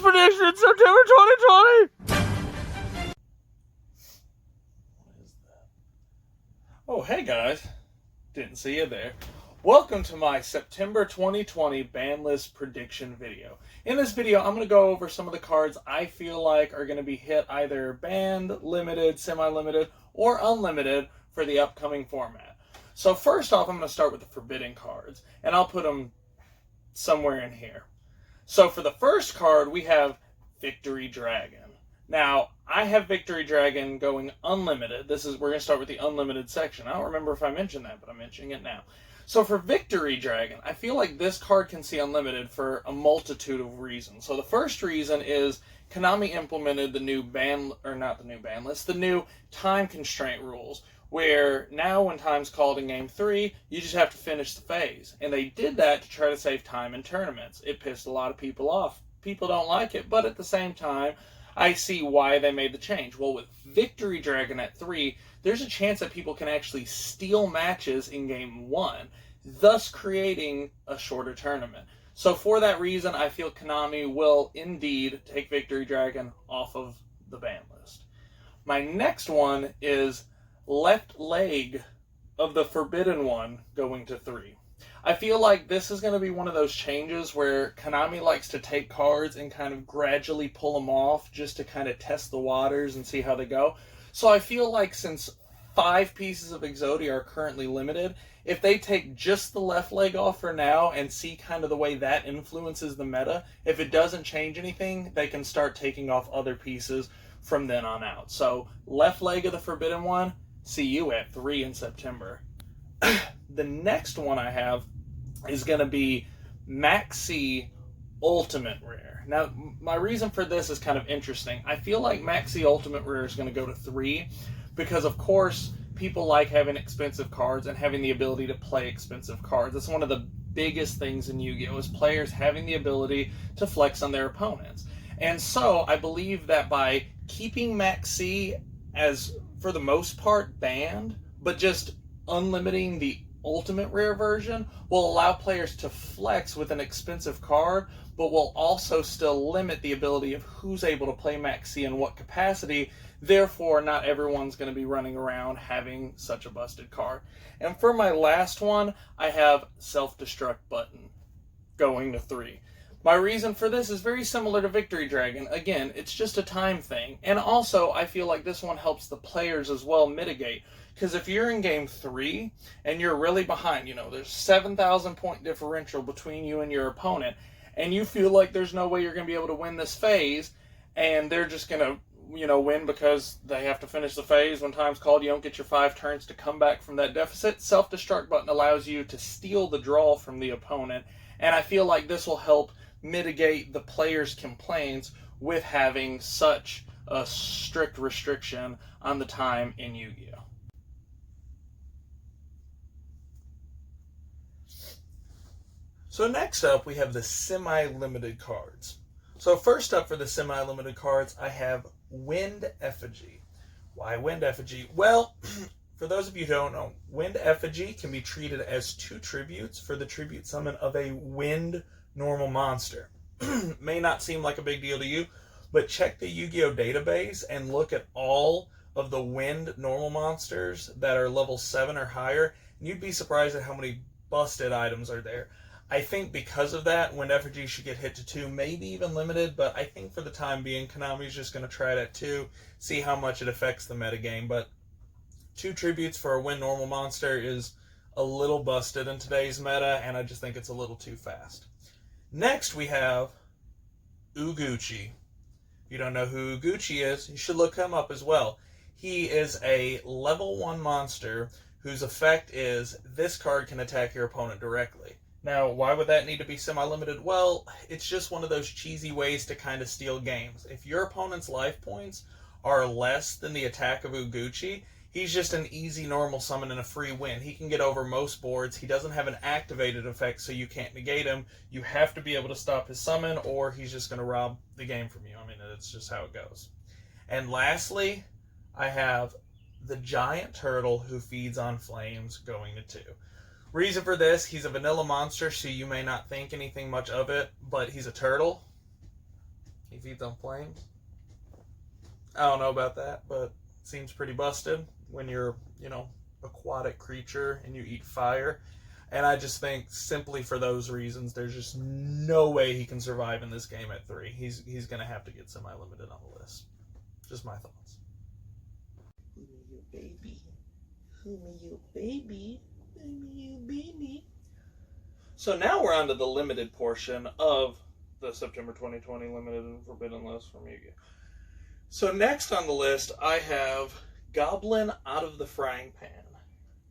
Prediction, September 2020! What is that? Oh, hey guys. Didn't see you there. Welcome to my September 2020 Banlist Prediction video. In this video, I'm going to go over some of the cards I feel like are going to be hit either banned, limited, semi-limited, or unlimited for the upcoming format. So first off, I'm going to start with the forbidden cards, and I'll put them somewhere in here. So for the first card, we have Victory Dragon. Now, I have Victory Dragon going unlimited. We're going to start with the unlimited section. I don't remember if I mentioned that, but I'm mentioning it now. So for Victory Dragon, I feel like this card can see unlimited for a multitude of reasons. So the first reason is Konami implemented the new the new time constraint rules, where now when time's called in Game 3, you just have to finish the phase. And they did that to try to save time in tournaments. It pissed a lot of people off. People don't like it, but at the same time, I see why they made the change. Well, with Victory Dragon at 3, there's a chance that people can actually steal matches in Game 1, thus creating a shorter tournament. So for that reason, I feel Konami will indeed take Victory Dragon off of the ban list. My next one is Left Leg of the Forbidden One going to 3. I feel like this is going to be one of those changes where Konami likes to take cards and kind of gradually pull them off just to kind of test the waters and see how they go. So I feel like since 5 pieces of Exodia are currently limited, if they take just the left leg off for now and see kind of the way that influences the meta, if it doesn't change anything, they can start taking off other pieces from then on out. So left leg of the Forbidden One, see you at 3 in September. The next one I have is going to be Maxi Ultimate Rare. Now, my reason for this is kind of interesting. I feel like Maxi Ultimate Rare is going to go to 3 because, of course, people like having expensive cards and having the ability to play expensive cards. That's one of the biggest things in Yu-Gi-Oh! Is players having the ability to flex on their opponents. And so, I believe that by keeping Maxi as, for the most part, banned, but just unlimiting the Ultimate Rare version will allow players to flex with an expensive card, but will also still limit the ability of who's able to play Maxi in what capacity. Therefore, not everyone's going to be running around having such a busted card. And for my last one, I have Self-Destruct Button going to 3. My reason for this is very similar to Victory Dragon. Again, it's just a time thing. And also, I feel like this one helps the players as well mitigate. Because if you're in Game 3 and you're really behind, there's 7,000 point differential between you and your opponent, and you feel like there's no way you're going to be able to win this phase, and they're just going to, win because they have to finish the phase when time's called, you don't get your 5 turns to come back from that deficit, Self-Destruct Button allows you to steal the draw from the opponent, and I feel like this will help mitigate the players' complaints with having such a strict restriction on the time in Yu-Gi-Oh! So next up, we have the semi-limited cards. So first up for the semi-limited cards, I have Wind Effigy. Why Wind Effigy? Well, for those of you who don't know, Wind Effigy can be treated as 2 tributes for the tribute summon of a Wind normal monster. May not seem like a big deal to you, but check the Yu-Gi-Oh! Database and look at all of the Wind normal monsters that are level 7 or higher, and you'd be surprised at how many busted items are there. I think because of that, Wind Effigy should get hit to 2, maybe even limited, but I think for the time being, Konami's just going to try it at 2, see how much it affects the metagame. But 2 tributes for a Wind normal monster is a little busted in today's meta, and I just think it's a little too fast. Next, we have Uguchi. If you don't know who Uguchi is, you should look him up as well. He is a level 1 monster whose effect is this card can attack your opponent directly. Now, why would that need to be semi-limited? Well, it's just one of those cheesy ways to kind of steal games. If your opponent's life points are less than the attack of Uguchi, he's just an easy normal summon and a free win. He can get over most boards. He doesn't have an activated effect, so you can't negate him. You have to be able to stop his summon, or he's just going to rob the game from you. I mean, that's just how it goes. And lastly, I have the giant turtle who feeds on flames going to 2. Reason for this, he's a vanilla monster, so you may not think anything much of it, but he's a turtle. He feeds on flames. I don't know about that, but it seems pretty busted when you're, aquatic creature and you eat fire. And I just think simply for those reasons, there's just no way he can survive in this game at 3. He's going to have to get semi-limited on the list. Just my thoughts. Who me you baby? Who me you baby? Who me you baby? So now we're on to the limited portion of the September 2020 limited and forbidden list from Yugioh. So next on the list, I have Goblin Out of the Frying Pan.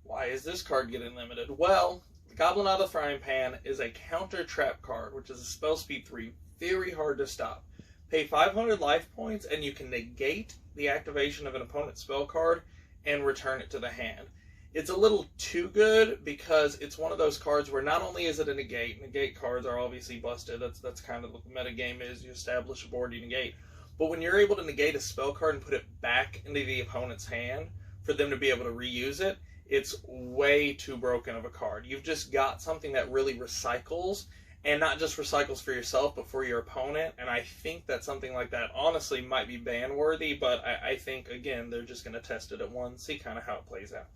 Why is this card getting limited? Well, Goblin Out of the Frying Pan is a counter trap card, which is a spell speed 3, very hard to stop. Pay 500 life points, and you can negate the activation of an opponent's spell card and return it to the hand. It's a little too good because it's one of those cards where not only is it a negate cards are obviously busted, that's kind of what the meta game is, you establish a board, you negate. But when you're able to negate a spell card and put it back into the opponent's hand for them to be able to reuse it, it's way too broken of a card. You've just got something that really recycles, and not just recycles for yourself, but for your opponent. And I think that something like that, honestly, might be ban-worthy, but I think, again, they're just going to test it at once, see kind of how it plays out.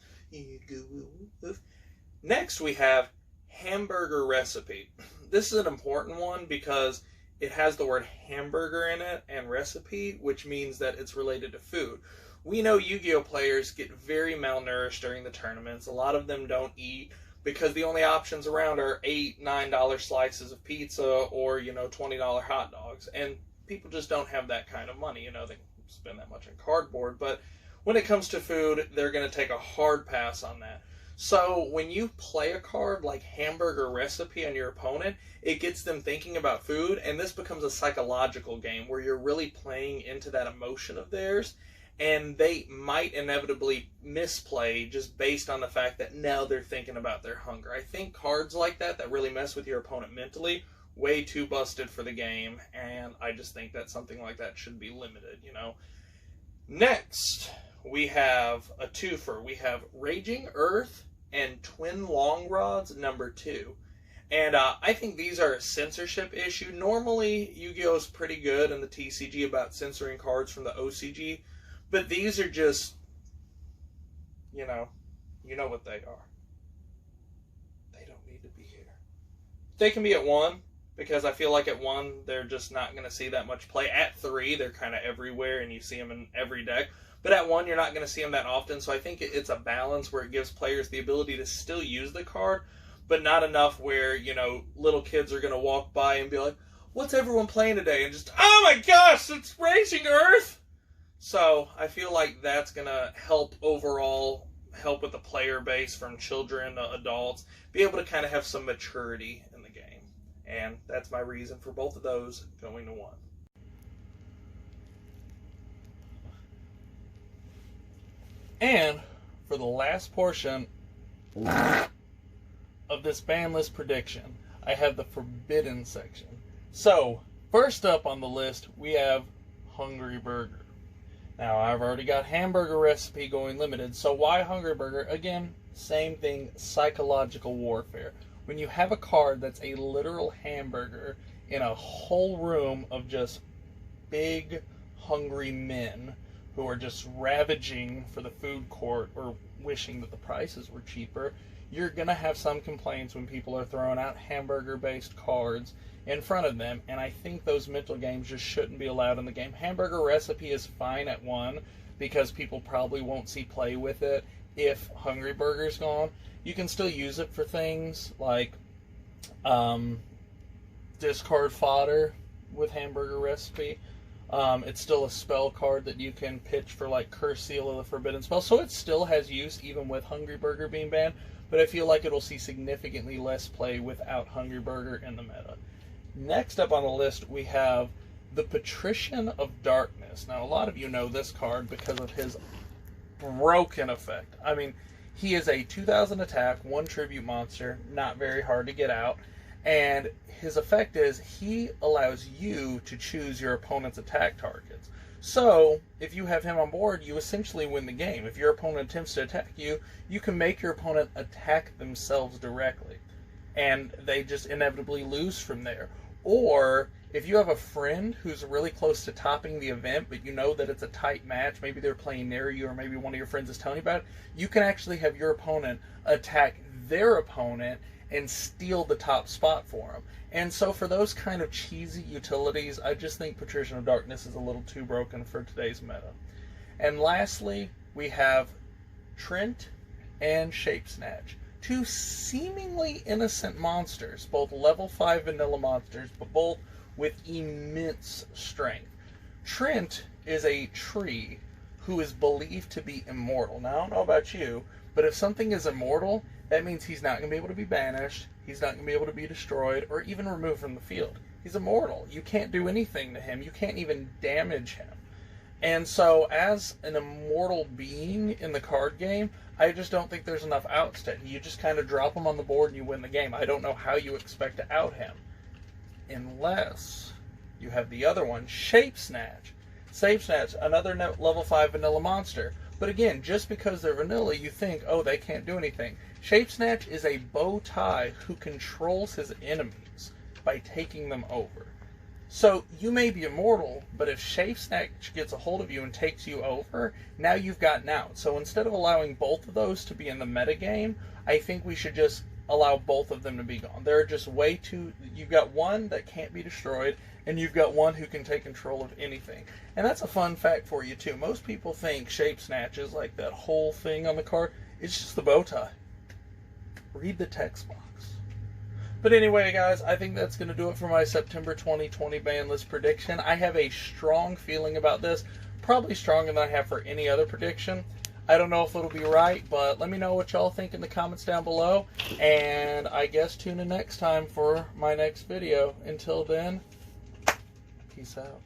Next, we have Hamburger Recipe. This is an important one because it has the word hamburger in it and recipe, which means that it's related to food. We know Yu-Gi-Oh players get very malnourished during the tournaments. A lot of them don't eat because the only options around are $8, $9 slices of pizza or, $20 hot dogs. And people just don't have that kind of money. They can spend that much on cardboard. But when it comes to food, they're going to take a hard pass on that. So when you play a card like Hamburger Recipe on your opponent, it gets them thinking about food, and this becomes a psychological game where you're really playing into that emotion of theirs, and they might inevitably misplay just based on the fact that now they're thinking about their hunger. I think cards like that really mess with your opponent mentally, way too busted for the game, and I just think that something like that should be limited, Next, we have a twofer. We have Raging Earth and Twin Long Rods #2. And I think these are a censorship issue. Normally, Yu-Gi-Oh! Is pretty good in the TCG about censoring cards from the OCG, but these are just, you know what they are. They don't need to be here. They can be at 1, because I feel like at 1, they're just not going to see that much play. At 3, they're kind of everywhere, and you see them in every deck. But at 1, you're not going to see them that often, so I think it's a balance where it gives players the ability to still use the card, but not enough where, little kids are going to walk by and be like, what's everyone playing today? And just, oh my gosh, it's Raging Earth! So I feel like that's going to help with the player base from children to adults, be able to kind of have some maturity in the game. And that's my reason for both of those going to 1. And for the last portion of this ban list prediction, I have the forbidden section. So, first up on the list, we have Hungry Burger. Now, I've already got Hamburger Recipe going limited, so why Hungry Burger? Again, same thing, psychological warfare. When you have a card that's a literal hamburger in a whole room of just big, hungry men who are just ravaging for the food court or wishing that the prices were cheaper, you're going to have some complaints when people are throwing out hamburger-based cards in front of them, and I think those mental games just shouldn't be allowed in the game. Hamburger Recipe is fine at 1 because people probably won't see play with it if Hungry Burger's gone. You can still use it for things like discard fodder with Hamburger Recipe. It's still a spell card that you can pitch for like Curse Seal of the Forbidden Spell, so it still has use even with Hungry Burger being banned, but I feel like it'll see significantly less play without Hungry Burger in the meta. Next up on the list, we have the Patrician of Darkness. Now, a lot of you know this card because of his broken effect. I mean, he is a 2,000 attack, 1 tribute monster, not very hard to get out, and his effect is he allows you to choose your opponent's attack targets. So, if you have him on board, you essentially win the game. If your opponent attempts to attack you, you can make your opponent attack themselves directly, and they just inevitably lose from there. Or if you have a friend who's really close to topping the event, but you know that it's a tight match, maybe they're playing near you, or maybe one of your friends is telling you about it, you can actually have your opponent attack their opponent and steal the top spot for them. And so for those kind of cheesy utilities, I just think Patrician of Darkness is a little too broken for today's meta. And lastly, we have Trent and Shape Snatch. Two seemingly innocent monsters, both level 5 vanilla monsters, but both with immense strength. Trent is a tree who is believed to be immortal. Now, I don't know about you, but if something is immortal, that means he's not going to be able to be banished, he's not going to be able to be destroyed, or even removed from the field. He's immortal. You can't do anything to him. You can't even damage him. And so, as an immortal being in the card game, I just don't think there's enough outs to him. You just kind of drop him on the board and you win the game. I don't know how you expect to out him. Unless you have the other one, Shape Snatch. Shape Snatch, another level 5 vanilla monster. But again, just because they're vanilla, you think, oh, they can't do anything. Shape Snatch is a bow tie who controls his enemies by taking them over. So you may be immortal, but if Shape Snatch gets a hold of you and takes you over, now you've gotten out. So instead of allowing both of those to be in the metagame, I think we should just allow both of them to be gone. They're just way too... You've got one that can't be destroyed, and you've got one who can take control of anything. And that's a fun fact for you, too. Most people think Shape Snatch is like that whole thing on the card. It's just the bow tie. Read the text box. But anyway, guys, I think that's going to do it for my September 2020 Banlist prediction. I have a strong feeling about this, probably stronger than I have for any other prediction. I don't know if it'll be right, but let me know what y'all think in the comments down below. And I guess tune in next time for my next video. Until then, peace out.